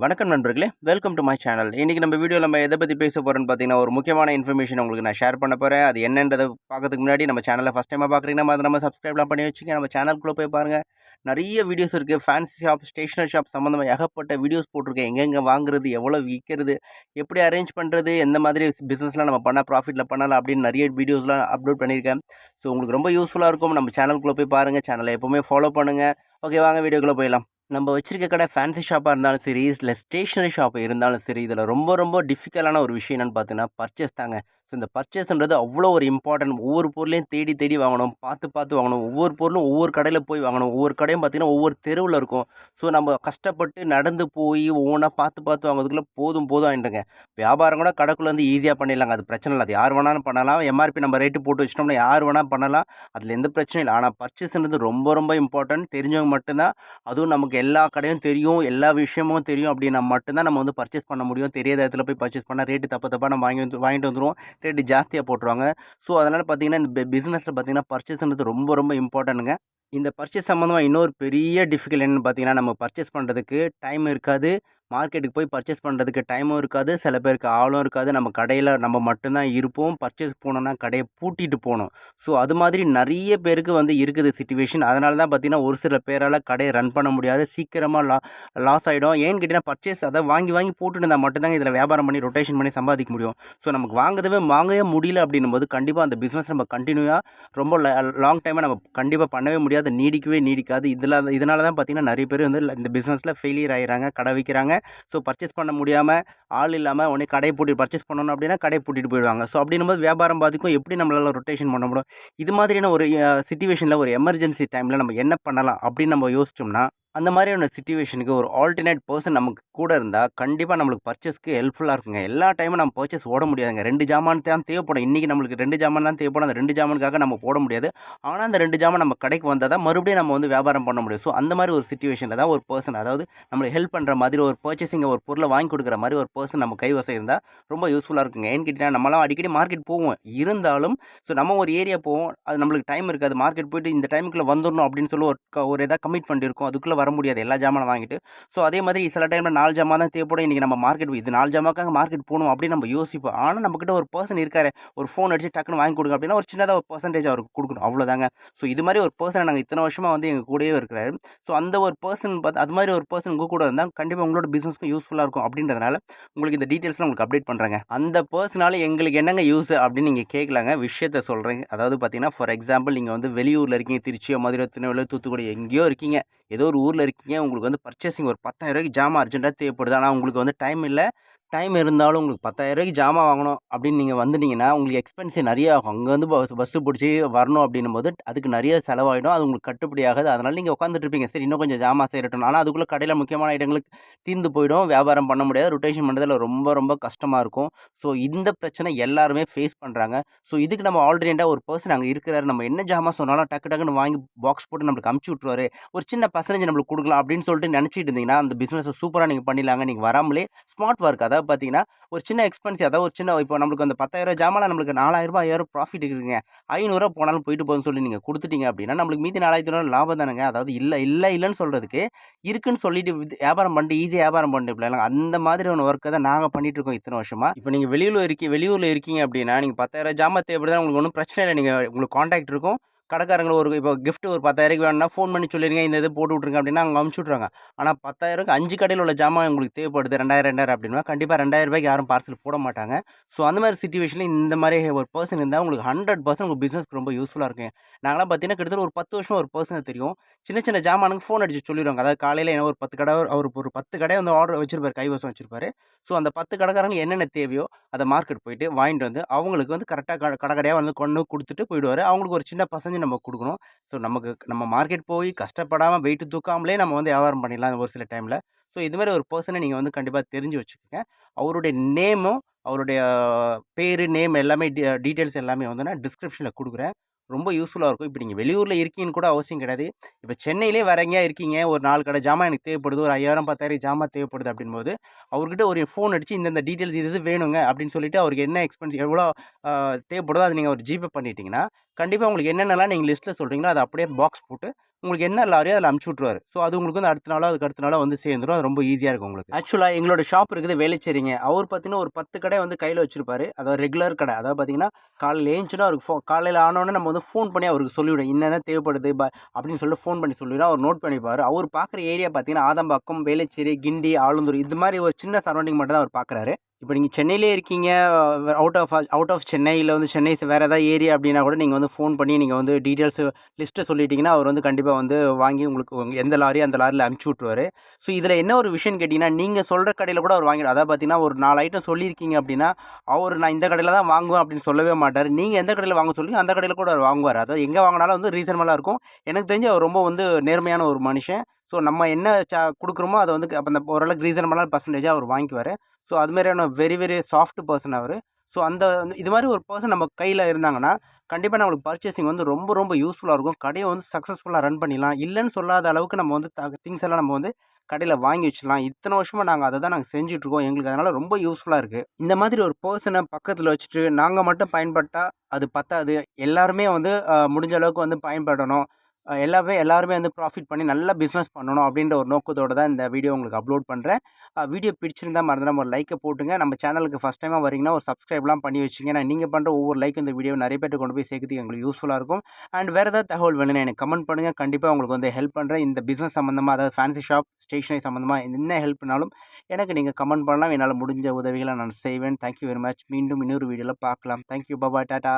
வணக்கம் நண்பர்களே, welcome to my channel. இன்றைக்கி நம்ம வீடியோவில் நம்ம எதை பற்றி பேச போகிறோன்னு பார்த்தீங்கன்னா, ஒரு முக்கியமான இன்ஃபர்மேஷன் உங்களுக்கு நான் ஷேர் பண்ண போகிறேன். அது என்னன்றதை பார்க்கறதுக்கு முன்னாடி நம்ம சேனலை ஃபஸ்ட் டைமாக பார்க்குறீங்கன்னா அதை நம்ம சப்ஸ்கிரைப்லாம் பண்ணி வச்சுங்க. நம்ம சேனலுக்குள்ளே போய் பாருங்கள், நிறைய வீடியோஸ் இருக்குது. ஃபேன்சி ஷாப், ஸ்டேஷனரி ஷாப் சம்மந்தமாக ஏகப்பட்ட வீடியோஸ் போட்டிருக்கேன். எங்கெங்கே வாங்குறது, எவ்வளோ விற்கிறது, எப்படி அரேஞ்ச் பண்ணுறது, எந்த மாதிரி பிஸ்னஸ்லாம் நம்ம பண்ணால் ப்ராஃபிட்டில் பண்ணலாம் அப்படின்னு நிறைய வீடியோஸ்லாம் அப்லோட் பண்ணியிருக்கேன். ஸோ உங்களுக்கு ரொம்ப யூஸ்ஃபுல்லாக இருக்கும். நம்ம சேனலுக்குள்ளே போய் பாருங்கள், சேனலை எப்போவுமே ஃபாலோ பண்ணுங்கள். ஓகே, வாங்க வீடியோக்குள்ளே போயிடலாம். நம்ம வச்சிருக்க கடை ஃபேன்சி ஷாப்பாக இருந்தாலும் சரி, இல்லை ஸ்டேஷனரி ஷாப் இருந்தாலும் சரி, இதில் ரொம்ப ரொம்ப டிஃபிகல்ட்டான ஒரு விஷயம் என்னென்னு பார்த்தீங்கன்னா பர்ச்சேஸ் தாங்க. ஸோ இந்த பர்ச்சேஸ்ன்றது அவ்வளோ ஒரு இம்பார்ட்டன்ட். ஒவ்வொரு பொருளையும் தேடி தேடி வாங்கணும், பார்த்து பார்த்து வாங்கணும். ஒவ்வொரு பொருளும் ஒவ்வொரு கடையில் போய் வாங்கணும். ஒவ்வொரு கடையும் பார்த்திங்கன்னா ஒவ்வொரு தெருவில் இருக்கும். ஸோ நம்ம கஷ்டப்பட்டு நடந்து போய் ஒவ்வொன்றா பார்த்து பார்த்து வாங்குறதுக்குள்ளே போதும் போதும் ஆகிட்டுங்க. வியாபாரம் கூட கடைக்குள்ளே வந்து ஈஸியாக பண்ணிடலாங்க, அது பிரச்சனை இல்லை. அது யார் வேணாலும் பண்ணலாம். எம்ஆர்பி நம்ம ரேட்டு போட்டு வச்சிட்டோம்னா யார் வேணால் பண்ணலாம், அதில் எந்த பிரச்சனையும் இல்லை. ஆனால் பர்ச்சேஸ்ன்றது ரொம்ப ரொம்ப இம்பார்ட்டன்ட். தெரிஞ்சவங்க மட்டும்தான், அதுவும் நமக்கு எல்லா கடையும் தெரியும், எல்லா விஷயமும் தெரியும் அப்படின்னா மட்டும்தான் நம்ம வந்து பர்ச்சேஸ் பண்ண முடியும். தெரியாத இடத்துல போய் பர்ச்சேஸ் பண்ணால் ரேட்டு தப்பாக நம்ம வாங்கிட்டு வந்துடுவோம், ரேட்டு ஜாஸ்தியாக போட்டுருவாங்க. ஸோ அதனால் பார்த்திங்கன்னா இந்த பிஸ்னஸில் பார்த்திங்கன்னா பர்ச்சேஸ்ன்றது ரொம்ப ரொம்ப இம்பார்ட்டன்ட்டுங்க. இந்த பர்ச்சேஸ் சம்மந்தமாக இன்னொரு பெரிய டிஃபிகல்ட் என்னென்னு பார்த்தீங்கன்னா, நம்ம பர்ச்சேஸ் பண்ணுறதுக்கு டைம் இருக்காது. மார்க்கெட்டுக்கு போய் பர்ச்சேஸ் பண்ணுறதுக்கு டைமும் இருக்காது, சில பேருக்கு ஆளும் இருக்காது. நம்ம கடையில் நம்ம மட்டும்தான் இருப்போம். பர்ச்சேஸ் போனோம்னா கடையை பூட்டிட்டு போகணும். ஸோ அது மாதிரி நிறைய பேருக்கு வந்து இருக்குது சிச்சுவேஷன். அதனால தான் பார்த்திங்கன்னா ஒரு சில பேரால் கடையை ரன் பண்ண முடியாது, சீக்கிரமாக லாஸ் ஆகிடும். ஏன்னு கேட்டிங்கன்னா பர்ச்சேஸ் அதை வாங்கி வாங்கி போட்டுட்டு இருந்தால் மட்டும்தாங்க இதில் வியாபாரம் பண்ணி ரொட்டேஷன் பண்ணி சம்பாதிக்க முடியும். ஸோ நமக்கு வாங்கவே முடியல அப்படின்னும் போது கண்டிப்பாக அந்த பிஸ்னஸ் நம்ம கண்டினியூவாக ரொம்ப லாங் டைமாக நம்ம கண்டிப்பாக பண்ணவே முடியாது, நீடிக்காது. இதனால தான் பார்த்திங்கன்னா நிறைய பேர் வந்து இந்த பிஸ்னஸில் ஃபெயிலியர் ஆகிறாங்க, கடை விற்கிறாங்க. ஸோ பர்ச்சேஸ் பண்ண முடியாமல், ஆள் இல்லாமல் உடனே கடையை பூட்டிட்டு பர்ச்சேஸ் பண்ணணும் அப்படின்னா கடையை பூட்டிட்டு போயிடுவாங்க. ஸோ அப்படின்னும்போது வியாபாரம் பாதிக்கும். எப்படி நம்மளால் ரொட்டேஷன் பண்ண முடியும்? இது மாதிரியான ஒரு சிச்சுவேஷனில், ஒரு எமர்ஜென்சி டைமில் நம்ம என்ன பண்ணலாம் அப்படின்னு நம்ம யோசிச்சோம்னா, அந்த மாதிரியான சிச்சுவேஷனுக்கு ஒரு ஆல்டர்னேட் பர்சன் நமக்கு கூட இருந்தால் கண்டிப்பாக நம்மளுக்கு பர்ச்சேஸ்க்கு ஹெல்ப்ஃபுல்லாக இருக்குங்க. எல்லா டைமும் நம்ம பர்ச்சேஸ் ஓட முடியாதுங்க. 2 ஜாமான் தான் தேவைப்படும். இன்றைக்கி நம்மளுக்கு 2 ஜாமான் தான் தேவைப்படும். அந்த 2 ஜாமானுக்காக நம்ம போட முடியாது. ஆனால் அந்த 2 ஜாமான் நம்ம கடைக்கு வந்தால் தான் மறுபடியும் நம்ம வந்து வியாபாரம் பண்ண முடியும். ஸோ அந்த மாதிரி ஒரு சிச்சுவேஷனில் தான் ஒரு பர்சன், அதாவது நம்மளுக்கு ஹெல்ப் பண்ணுற மாதிரி ஒரு பர்ச்சேசிங்கை, ஒரு பொருளை வாங்கி கொடுக்குற மாதிரி ஒரு பர்சன் நம்ம கைவசம் இருந்தால் ரொம்ப யூஸ்ஃபுல்லாக இருக்குங்க. ஏன்னு கேட்டிங்கன்னா நம்மளாம் அடிக்கடி மார்க்கெட் போவோம். இருந்தாலும் ஸோ நம்ம ஒரு ஏரியா போவோம், அது நம்மளுக்கு டைம் இருக்காது. மார்க்கெட் போய்ட்டு இந்த டைமுக்குள்ளே வந்துடணும் அப்படின்னு சொல்லி ஒரு எதாவது கமிட்மெண்ட் இருக்கும். அதுக்குள்ளே வர முடியாது எல்லா ஜாமான் வாங்கிட்டு. ஸோ அதே மாதிரி சில டைமில் 4 ஜாமான் தான் தேவைப்படும். இன்றைக்கி நம்ம மார்க்கெட் இது 4 ஜாமாக்காக மார்க்கெட் போகணும் அப்படின்னு நம்ம யோசிப்போம். ஆனால் நம்மக்கிட்ட ஒரு பர்சன் இருக்காரு, ஒரு ஃபோன் அடிச்சு டக்குன்னு வாங்கி கொடுங்க அப்படின்னா ஒரு சின்னதாக ஒரு பர்சன்டேஜ் அவருக்கு கொடுக்கணும், அவ்வளோதாங்க. ஸோ இது மாதிரி ஒரு பர்சனை நாங்கள் இத்தனை வருஷமாக வந்து எங்கள் கூடவே இருக்கிறாரு. ஸோ அந்த ஒரு பர்சன் பார்த்து அது மாதிரி ஒரு பர்சன் உங்கள் கூட இருந்தால் கண்டிப்பாக உங்களோட பிஸ்னஸ்க்கும் யூஸ்ஃபுல்லாக இருக்கும். அப்படின்றதுனால உங்களுக்கு இந்த டீட்டெயில்ஸ்லாம் உங்களுக்கு அப்டேட் பண்ணுறேங்க. அந்த பர்சனால எங்களுக்கு என்னங்க யூஸ் அப்படின்னு நீங்கள் கேட்கலாங்க. விஷயத்தை சொல்கிறேங்க. அதாவது பார்த்தீங்கன்னா ஃபார் எக்ஸாம்பிள் நீங்கள் வந்து வெளியூரில் இருக்கீங்க, திருச்சியோ, மதுரை, திருநெல்வேலி, தூத்துக்குடி எங்கேயோ இருக்கீங்க, ஏதோ ஒரு ஊரில் இருக்கீங்க. உங்களுக்கு வந்து பர்ச்சேசிங் ஒரு 10,000 ஜாமான் அர்ஜென்ட்டாக தேவைப்படுது. ஆனால் உங்களுக்கு வந்து டைம் இல்லை. டைம் இருந்தாலும் உங்களுக்கு 10,000 ஜாமான் வாங்கணும் அப்படின்னு நீங்கள் வந்துட்டீங்கன்னா உங்களுக்கு எக்ஸ்பென்சிவ் நிறைய ஆகும். அங்கேருந்து பஸ்ஸு பிடிச்சி வரணும் அப்படின்னும் போது அதுக்கு நிறைய செலவாகிடும். அது உங்களுக்கு கட்டுப்படி ஆகாது. அதனால் நீங்கள் உட்காந்துட்டு இருப்பீங்க, சரி இன்னும் கொஞ்சம் ஜாமான் சேரட்டும். ஆனால் அதுக்குள்ளே கடையில் முக்கியமான ஐட்டங்களுக்கு தீர்ந்து போயிடும். வியாபாரம் பண்ண முடியாது. ரொட்டேஷன் பண்ணுறதுல ரொம்ப ரொம்ப கஷ்டமாக இருக்கும். ஸோ இந்த பிரச்சனை எல்லாருமே ஃபேஸ் பண்ணுறாங்க. ஸோ இதுக்கு நம்ம ஆல்ரெடியாக ஒரு பர்சன் அங்கே இருக்கிறாரு, நம்ம என்ன ஜாமான் சொன்னாலும் டக்கு டக்குன்னு வாங்கி பாக்ஸ் போட்டு நம்மளுக்கு அமுச்சு விட்ருவாரு, ஒரு சின்ன பர்சன்டேஜ் நம்மளுக்கு கொடுக்கலாம் அப்படின்னு சொல்லிட்டு நினச்சிட்டு இருந்தீங்கன்னா அந்த பிஸ்னஸை சூப்பராக நீங்கள் பண்ணிடலாங்க. நீங்கள் வராமலே ஸ்மார்ட் ஒர்க், அதாவது பார்த்தீங்கன்னா ஒரு சின்ன எக்ஸ்பென்ஸ், அதாவது ஒரு சின்ன இப்போ நம்மளுக்கு அந்த 10,000 ஜாமான் நம்மளுக்கு 4,000 5,000 ப்ராஃபிட் இருக்குங்க. 500 போனாலும் போயிட்டு போகுதுன்னு சொல்லி நீங்கள் கொடுத்துட்டீங்க அப்படின்னா நம்மளுக்கு மீதி 4,500 லாபம் தானேங்க. அதாவது இல்லைன்னு சொல்கிறதுக்கு இருக்குன்னு சொல்லிட்டு வியாபாரம் பண்ணிட்டு ஈஸியாக வியாபாரம் பண்ணிட்டு போயிடலாம். அந்த மாதிரியான ஒர்க்கை தான் நாங்கள் பண்ணிட்டு இருக்கோம் இத்தனை வருஷமாக. இப்போ நீங்கள் வெளியூரில் இருக்கீங்க அப்படின்னா நீங்கள் 10,000 ஜாமான் தேவைப்படுதா, உங்களுக்கு ஒன்றும் பிரச்சனை இல்லை. நீங்கள் உங்களுக்கு கான்டாக்ட் இருக்கும். கடைக்காரங்க ஒரு இப்போ கிஃப்ட் ஒரு 10,000 வேணும்னா ஃபோன் பண்ணி சொல்லிடுங்க, இந்த இது போட்டு விட்ருங்க அப்படின்னா அவங்க அமுச்சு விட்ருவாங்க. ஆனால் 10,000க்கு 5 கடையில் உள்ள ஜாமான் உங்களுக்கு தேவைப்படுது 2,000 அப்படின்னா கண்டிப்பாக 2,000 யாரும் பார்சல் போட மாட்டாங்க. ஸோ அந்த மாதிரி சிச்சுவேஷனில் இந்த மாதிரி ஒரு பர்சன் இருந்தால் உங்களுக்கு 100% உங்கள் பிஸ்னஸ்க்கு ரொம்ப யூஸ்ஃபுல்லாக இருக்கும். நாங்களாம் பார்த்தீங்கன்னா கிட்டத்தட்ட ஒரு 10 வருஷமாக ஒரு பர்சனை தெரியும். சின்ன சின்ன ஜாமானுக்கு ஃபோன் அடிச்சு சொல்லிடுவாங்க. அதாவது காலையில் என்ன ஒரு 10 கடை, அவர் ஒரு 10 கடை வந்து ஆர்டர் வச்சிருப்பார், கைவசம் வச்சிருப்பாரு. ஸோ அந்த 10 கடைக்காரங்க என்னென்ன தேவையோ அதை மார்க்கெட் போயிட்டு வாங்கிட்டு வந்து அவங்களுக்கு வந்து கரெக்டாக கடையாக வந்து கொண்டு கொடுத்துட்டு போயிடுவார். அவங்களுக்கு ஒரு சின்ன பர்சன்டேஜ் நம்ம கொடுக்கணும். ஸோ நம்ம மார்க்கெட் போய் கஷ்டப்படாமல் வெயிட்டு தூக்காமலே நம்ம வந்து வியாபாரம் பண்ணிடலாம் ஒரு சில டைமில். ஸோ இதுமாதிரி ஒரு பர்சனை நீங்கள் வந்து கண்டிப்பாக தெரிஞ்சு வச்சுக்கோங்க. அவருடைய நேமும் அவருடைய பேர், நேம் எல்லாமே டீட்டெயில்ஸ் எல்லாமே வந்து நான் டிஸ்கிரிப்ஷனில் கொடுக்குறேன். ரொம்ப யூஸ்ஃபுல்லாக இருக்கும். இப்போ நீங்கள் வெளியூரில் இருக்கீங்கன்னு கூட அவசியம் கிடையாது. இப்போ சென்னையிலே வேற எங்கேயா இருக்கீங்க, ஒரு 4 கடை ஜாமான் எனக்கு தேவைப்படுது, ஒரு 5,000 10,000 ஜாமான் தேவைப்படுது அப்படின்போது அவர்கிட்ட ஒரு ஃபோன் அடிச்சு இந்த டீட்டெயில்ஸ் இது வேணுங்க அப்படின்னு சொல்லிட்டு அவருக்கு என்ன எக்ஸ்பென்ஸ் எவ்வளோ தேவைப்படுதோ அதை நீங்கள் ஒரு ஜிபே பண்ணிட்டீங்கன்னா கண்டிப்பாக உங்களுக்கு என்னென்னலாம் நீங்கள் லிஸ்ட்டில் சொல்கிறீங்களோ அதை அப்படியே பாக்ஸ் போட்டு உங்களுக்கு என்ன லாரியோ அதில் அமுச்சு விட்ருவாரு. ஸோ அது உங்களுக்கு வந்து அடுத்த நாளோ அதுக்கு அடுத்த நாளோ வந்து சேர்ந்துரும். அது ரொம்ப ஈஸியாக இருக்கும் உங்களுக்கு. ஆக்சுவலாக எங்களோட ஷாப் இருக்குது வேளச்சேரிங்க. அவர் பார்த்தீங்கன்னா ஒரு 10 கடை வந்து கையில் வச்சிருப்பாரு. அதாவது ரெகுலர் கடை. அதாவது பார்த்தீங்கன்னா காலையில் ஏஞ்சினா அவருக்கு காலையில் ஆனோடனே நம்ம வந்து ஃபோன் பண்ணி அவருக்கு சொல்லிவிடும். என்னென்ன தேவைப்படுது அப்படின்னு சொல்லிட்டு ஃபோன் பண்ணி சொல்லிவிடும். அவர் நோட் பண்ணிப்பார். அவர் பார்க்குற ஏரியா பார்த்தீங்கன்னா ஆதம்பாக்கம், வேளச்சேரி, கிண்டி, ஆலந்தூர் இது மாதிரி ஒரு சின்ன சரௌண்டிங் மட்டும் தான் அவர் பார்க்குறாரு. இப்போ நீங்கள் சென்னையிலே இருக்கீங்க, அவுட் ஆஃப் சென்னையில் வந்து சென்னை வேறு ஏதாவது ஏரியா அப்படின்னா கூட நீங்கள் வந்து ஃபோன் பண்ணி நீங்கள் வந்து டீட்டெயில்ஸு லிஸ்ட்டை சொல்லிட்டீங்கன்னா, அவர் வந்து கண்டிப்பாக வந்து வாங்கி உங்களுக்கு எந்த லாரியோ அந்த லாரியில் அனுப்பிச்சி விட்ருவாரு. ஸோ இதில் என்ன ஒரு விஷயம்னு கேட்டிங்கன்னா, நீங்கள் சொல்கிற கடையில் கூட அவர் வாங்கிடும். அதாவது பார்த்தீங்கன்னா, ஒரு 4 ஐட்டம் சொல்லியிருக்கீங்க அப்படின்னா, அவர் நான் இந்த கடையில் தான் வாங்குவேன் அப்படின்னு சொல்லவே மாட்டார். நீங்கள் எந்த கடையில் வாங்க சொல்லுங்க அந்த கடையில் கூட அவர் வாங்குவார். அதாவது எங்கே வாங்கினாலும் வந்து ரீசனபுளாக இருக்கும். எனக்கு தெரிஞ்சு அவர் ரொம்ப வந்து நேர்மையான ஒரு மனுஷன். ஸோ நம்ம என்ன குடுக்குறோமோ அதை வந்து அப்போ அந்த ஓரளவுக்கு ரீசனபுளான பெர்சன்டேஜாக அவர் வாங்கிக்குவார். ஸோ அது மாதிரியான வெரி வெரி சாஃப்ட் பர்சன் அவர். ஸோ அந்த இது மாதிரி ஒரு பர்சன் நம்ம கையில் இருந்தாங்கன்னா, கண்டிப்பாக நம்மளுக்கு பர்ச்சேசிங் வந்து ரொம்ப ரொம்ப யூஸ்ஃபுல்லாக இருக்கும். கடையை வந்து சக்ஸஸ்ஃபுல்லாக ரன் பண்ணிடலாம். இல்லைன்னு சொல்லாத அளவுக்கு நம்ம வந்து திங்ஸ் எல்லாம் நம்ம வந்து கடையில் வாங்கி வச்சிடலாம். இத்தனை வருஷமா நாங்கள் அதை தான் நாங்கள் செஞ்சுட்ருக்கோம். எங்களுக்கு அதனால் ரொம்ப யூஸ்ஃபுல்லாக இருக்குது. இந்த மாதிரி ஒரு பர்சனை பக்கத்தில் வச்சுட்டு நாங்கள் மட்டும் பயன்பட்டா அது பத்தாது. எல்லாருமே வந்து முடிஞ்ச அளவுக்கு வந்து பயன்படணும். எல்லாருமே வந்து ப்ராஃபிட் பண்ணி நல்லா பிஸ்னஸ் பண்ணணும் அப்படின்ற ஒரு நோக்கத்தோடு தான் இந்த வீடியோ உங்களுக்கு அப்லோட் பண்ணுறேன். வீடியோ பிடிச்சிருந்தா மறந்துடாம ஒரு லைக்கை போட்டுங்க. நம்ம சேனலுக்கு ஃபஸ்ட் டைமாக வரீங்கன்னா ஒரு சப்ஸ்கிரைப்லாம் பண்ணி வச்சுங்க. ஏன்னா நீங்கள் பண்ணுற ஒவ்வொரு லைக்கும் இந்த வீடியோ நிறைய பேர்ட்ட கொண்டு போய் சேர்க்கறதுக்கு எங்களுக்கு யூஸ்ஃபுல்லாக இருக்கும். அண்ட் வேறு ஏதாவது தகவல் வேணும்னா எனக்கு கமெண்ட் பண்ணுங்கள். கண்டிப்பாக உங்களுக்கு வந்து ஹெல்ப் பண்ணுறேன். இந்த பிஸ்னஸ் சம்மந்தமாக அதாவது ஃபேன்சி ஷாப், ஸ்டேஷனரி சம்மந்தமாக என்ன ஹெல்ப்னாலும் எனக்கு நீங்கள் கமெண்ட் பண்ணலாம். என்னால் முடிஞ்ச உதவிகளை நான் செய்வேன். Thank you very much. மீண்டும் இன்னொரு வீடியோவில் பார்க்கலாம். தேங்க்யூ. பாய். டாடா.